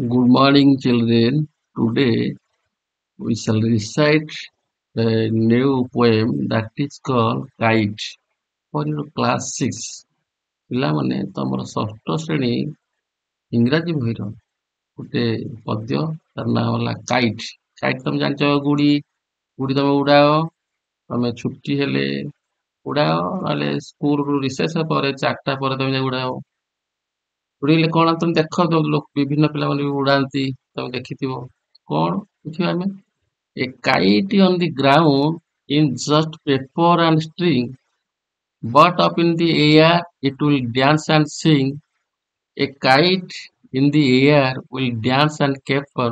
Good morning, children. Today we shall recite a new poem that is called Kite for your class 6. ପିଲାମାନେ ତମର ଷଷ୍ଠ ଶ୍ରେଣୀ ଇଂରାଜୀ ବହିର ଗୋଟେ ପଦ୍ୟ ତାର ନାଁ ହେଲା କାଇଟ୍। କାଇଟ୍ ତମେ ଜାଣିଛ ଗୁଡ଼ି ଗୁଡ଼ି ତମେ ଉଡ଼ାଅ, ତମେ ଛୁଟି ହେଲେ ଉଡ଼ାଅ, ନହେଲେ ସ୍କୁଲରୁ ରିସେସ୍ ପରେ 4ଟା ପରେ ତମେ ଯାଇ ଉଡ଼ାଅ। ଉଡେଇଲେ କଣ ତମେ ଦେଖ ବିଭିନ୍ନ ପିଲାମାନେ ବି ଉଡାନ୍ତି, ତମେ ଦେଖିଥିବ। କଣ ଦେଖିବା ଆମେ? A kite on the ground in just paper and string, but up in the air it will dance and sing. A kite in the air will dance and caper,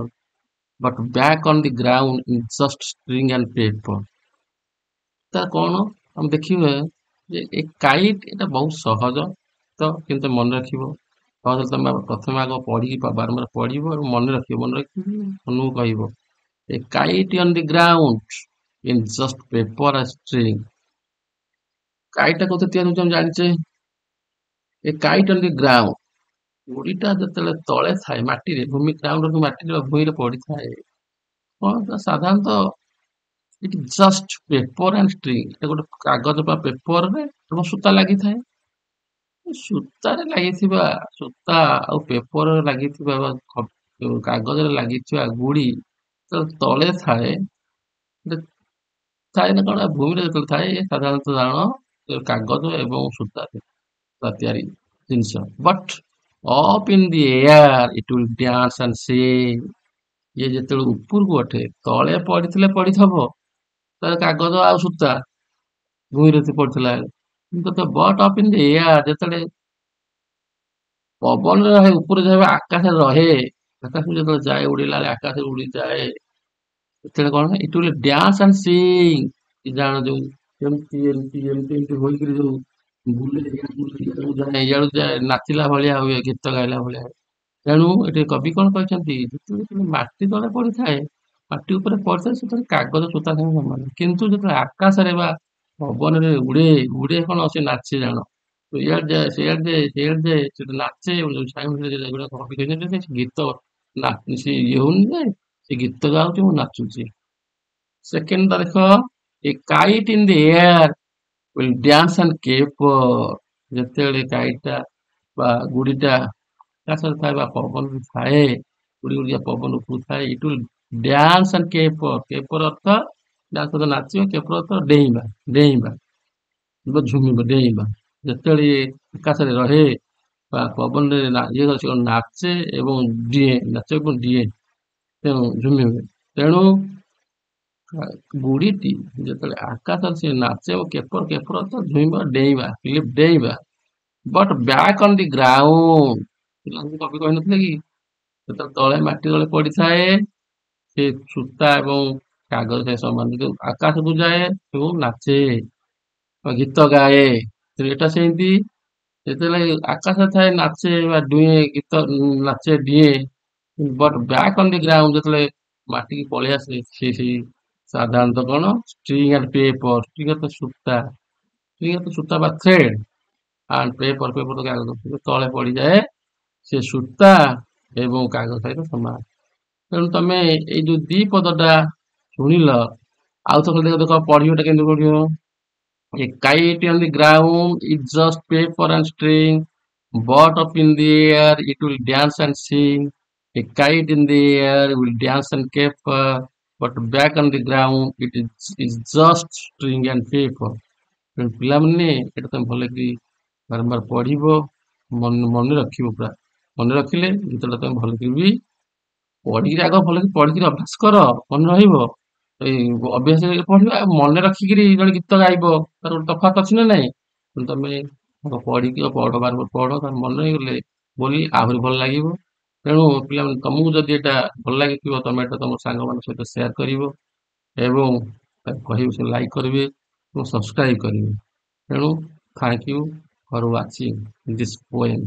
but back on the ground in just string and paper. ତା କଣ ଆମେ ଦେଖିବା ଯେ ଏ kite ଏଟା ବହୁତ ସହଜ ତ, କିନ୍ତୁ ମନେ ରଖିବ। ସହଜ ତମେ ପ୍ରଥମେ ଆଗ ପଢିକି ବାରମ୍ବାର ପଢିବ ଏବଂ ମନେ ରଖିକି ମନକୁ କହିବ। A kite on the ground in just paper and string. Kite ଟା କୋଉଥିରେ ତିଆରି ହଉଛି ଆମେ ଜାଣିଛେ। ଏ କାଇଟ୍ on the ground, ଗୁଡିଟା ଯେତେବେଳେ ତଳେ ଥାଏ ମାଟିରେ, ଗ୍ରାଉଣ୍ଡ ମାଟିରେ ଭୂଇଁରେ ପଡିଥାଏ, କଣ ସାଧାରଣତଃ ଏଠି ଜଷ୍ଟ ପେପର ଆଣ୍ଡ ଷ୍ଟ୍ରିଙ୍ଗ, ଏଟା ଗୋଟେ କାଗଜ ବା ପେପରରେ ଏବଂ ସୂତା ଲାଗିଥାଏ। ସୂତାରେ ଲାଗିଥିବା ସୂତା ଆଉ ପେପରରେ ଲାଗିଥିବା ବା କାଗଜରେ ଲାଗିଥିବା ଗୁଡି ତଳେ ଥାଏ ଥାଏ ନା କଣ ଭୂମିରେ ଯେତେବେଳେ ଥାଏ, ସାଧାରଣତଃ ଜାଣ କାଗଜ ଏବଂ ସୂତାରେ ତିଆରି ଜିନିଷ। But up in the air it will dance and Singh. ଇଏ ଯେତେବେଳେ ଉପରକୁ ଉଠେ, ତଳେ ପଡିଥିଲେ ପଡିଥିବ ତାର କାଗଜ ଆଉ ସୂତା ଭୂଇଁରେ ପଡିଥିଲା, କିନ୍ତୁ but up in the air ଯେତେବେଳେ ପବନରେ ରହେ, ଉପରେ ଯାଏ ଆକାଶରେ ରହେ, ଆକାଶକୁ ଯେତେବେଳେ ଯାଏ ଉଡିଲା ବେଳେ ଆକାଶରେ ଉଡିଯାଏ, ସେତେବେଳେ କଣ it will dance and Singh. ଜାଣ ଯୋଉ ଏମିତି ଏମିତି ଏମିତି ଏମିତି ହୋଇକିରି ଯୋଉ ବୁଲେ, ଇଆଡୁ ଯାଏ ନାଚିଲା ଭଳିଆ ହୁଏ, ଗୀତ ଗାଇଲା ଭଳିଆ। ତେଣୁ ଏଠି କବି କଣ କହିଛନ୍ତି, ଯେତେବେଳେ ମାଟି ତଳେ ପଡିଥାଏ, ମାଟି ଉପରେ ପଡିଥାଏ, ସେତେବେଳେ କାଗଜ ସୂତା ସାଙ୍ଗେ ସମାନ। କିନ୍ତୁ ଯେତେବେଳେ ଆକାଶରେ ବା ପବନରେ ଉଡେ, ଉଡେ କଣ ସେ ନାଚେ ଜାଣ। ଇଆଡେ ଯାଏ ସେଇଆଡେ ଯାଏ ସେଇଆଡେ ଯାଏ, ସେଟା ନାଚେ। କବି କହିଛନ୍ତି ସେ ଗୀତ ସେ ଇଏ ହଉନି ଯେ ସେ ଗୀତ ଗାଉଛି ମୁଁ ନାଚୁଛି। ସେକେଣ୍ଡ ଟା ଦେଖ, a kite in the air will dance and caper. ଯେତେବେଳେ କାଇଟ୍ ଟା ବା ଗୁଡିଟା ଆକାଶରେ ଥାଏ ବା ପବନରେ ଥାଏ, ଉଡି ଉଡିକା ପବନ ଉପରୁ ଥାଏ, it will dance and caper. caper ଅର୍ଥ ଡ୍ୟାନ୍ସ ଅର୍ଥ ନାଚିବ, caper ଅର୍ଥ ଡେଇଁବା, ଡେଇଁବା ଝୁମିବ, ଡେଇଁବା। ଯେତେବେଳେ ଆକାଶରେ ରହେ ବା ପବନରେ ନାଚେ ଏବଂ ଡିଏ, ନାଚେ ଏବଂ ଡିଏ, ତେଣୁ ଝୁମି ହୁଏ। ତେଣୁ ଗୁଡିଟି ଯେତେବେଳେ ଆକାଶରେ ସେ ନାଚେ ଓ କେପର, କେପର ଅର୍ଥ ଝୁମିବା, ଡେଇଁବା, ଡେଇଁବା। But back on the ground, ପିଲାଙ୍କୁ କବି କହିନଥିଲେ କି ଯେତେବେଳେ ତଳେ ମାଟି ତଳେ ପଡିଥାଏ, ସେ ସୂତା ଏବଂ କାଗଜ ସେ ସମାନ, କିନ୍ତୁ ଆକାଶକୁ ଯାଏ ଏବଂ ନାଚେ ଗୀତ ଗାଏ। ଏଟା ସେମିତି ଯେତେବେଳେ ଆକାଶରେ ଥାଏ ନାଚେ ବା ଡୁଏ, ଗୀତ ନାଚେ, ଡିଏ। But back on the ground, ଯେତେବେଳେ ମାଟିକି ପଳେଇ ଆସେ, ସେଇ ସାଧାରଣତଃ କଣ ଷ୍ଟ୍ରିଙ୍ଗ ଆଣ୍ଡ ପେପର, ଷ୍ଟ୍ରିଙ୍ଗ ଅର୍ଥ ସୂତା, ଷ୍ଟ୍ରିଙ୍ଗ ଅର୍ଥ ସୂତା ବା ଥ୍ରେଡ, ଆଣ୍ଡ ପେପର, ପେପର କାଗଜ, ତଳେ ପଡିଯାଏ ସେ ସୂତା ଏବଂ କାଗଜ ସହିତ ସମାନ। ତେଣୁ ତମେ ଏଇ ଯୋଉ ଦି ପଦଟା ଶୁଣିଲ, ଆଉ ଥରେ ଦେଖ ପଢିବଟା କେମିତି ପଢିବ। A kite on the ground is just paper and string, but up in the air it will dance and sing. A kite in the air will dance and caper, but back on the ground is just string and paper. ପିଲାମାନେ ଏଟା ତମେ ଭଲକି ବାରମ୍ବାର ପଢିବ, ମନେ ରଖିବ। ପୁରା ମନେ ରଖିଲେ ଗୀତଟା ତମେ ଭଲକି ବି ପଢିକିରି ଆଗ ଭଲକି ପଢିକିରି ଅଭ୍ୟାସ କର, ମନେ ରହିବ। ଏଇ ଅଭ୍ୟାସ ପଢିବା, ମନେ ରଖିକିରି ଜଣେ ଗୀତ ଗାଇବ, ତାର ଗୋଟେ ତଫାତ ଅଛି ନା ନାଇଁ। ତମେ ପଢିକି ପଢ, ବାରମ୍ବାର ପଢ, ତାର ମନେ ରହିଗଲେ ବୋଲି ଆହୁରି ଭଲ ଲାଗିବ। ତେଣୁ ପିଲାମାନେ ତମକୁ ଯଦି ଏଟା ଭଲ ଲାଗିଥିବ, ତମେ ଏଟା ତମ ସାଙ୍ଗମାନଙ୍କ ସହିତ ସେୟାର କରିବ ଏବଂ କହିବେ, ସେ ଲାଇକ୍ କରିବେ ଏବଂ ସବସ୍କ୍ରାଇବ କରିବେ। ତେଣୁ thank you for watching this poem.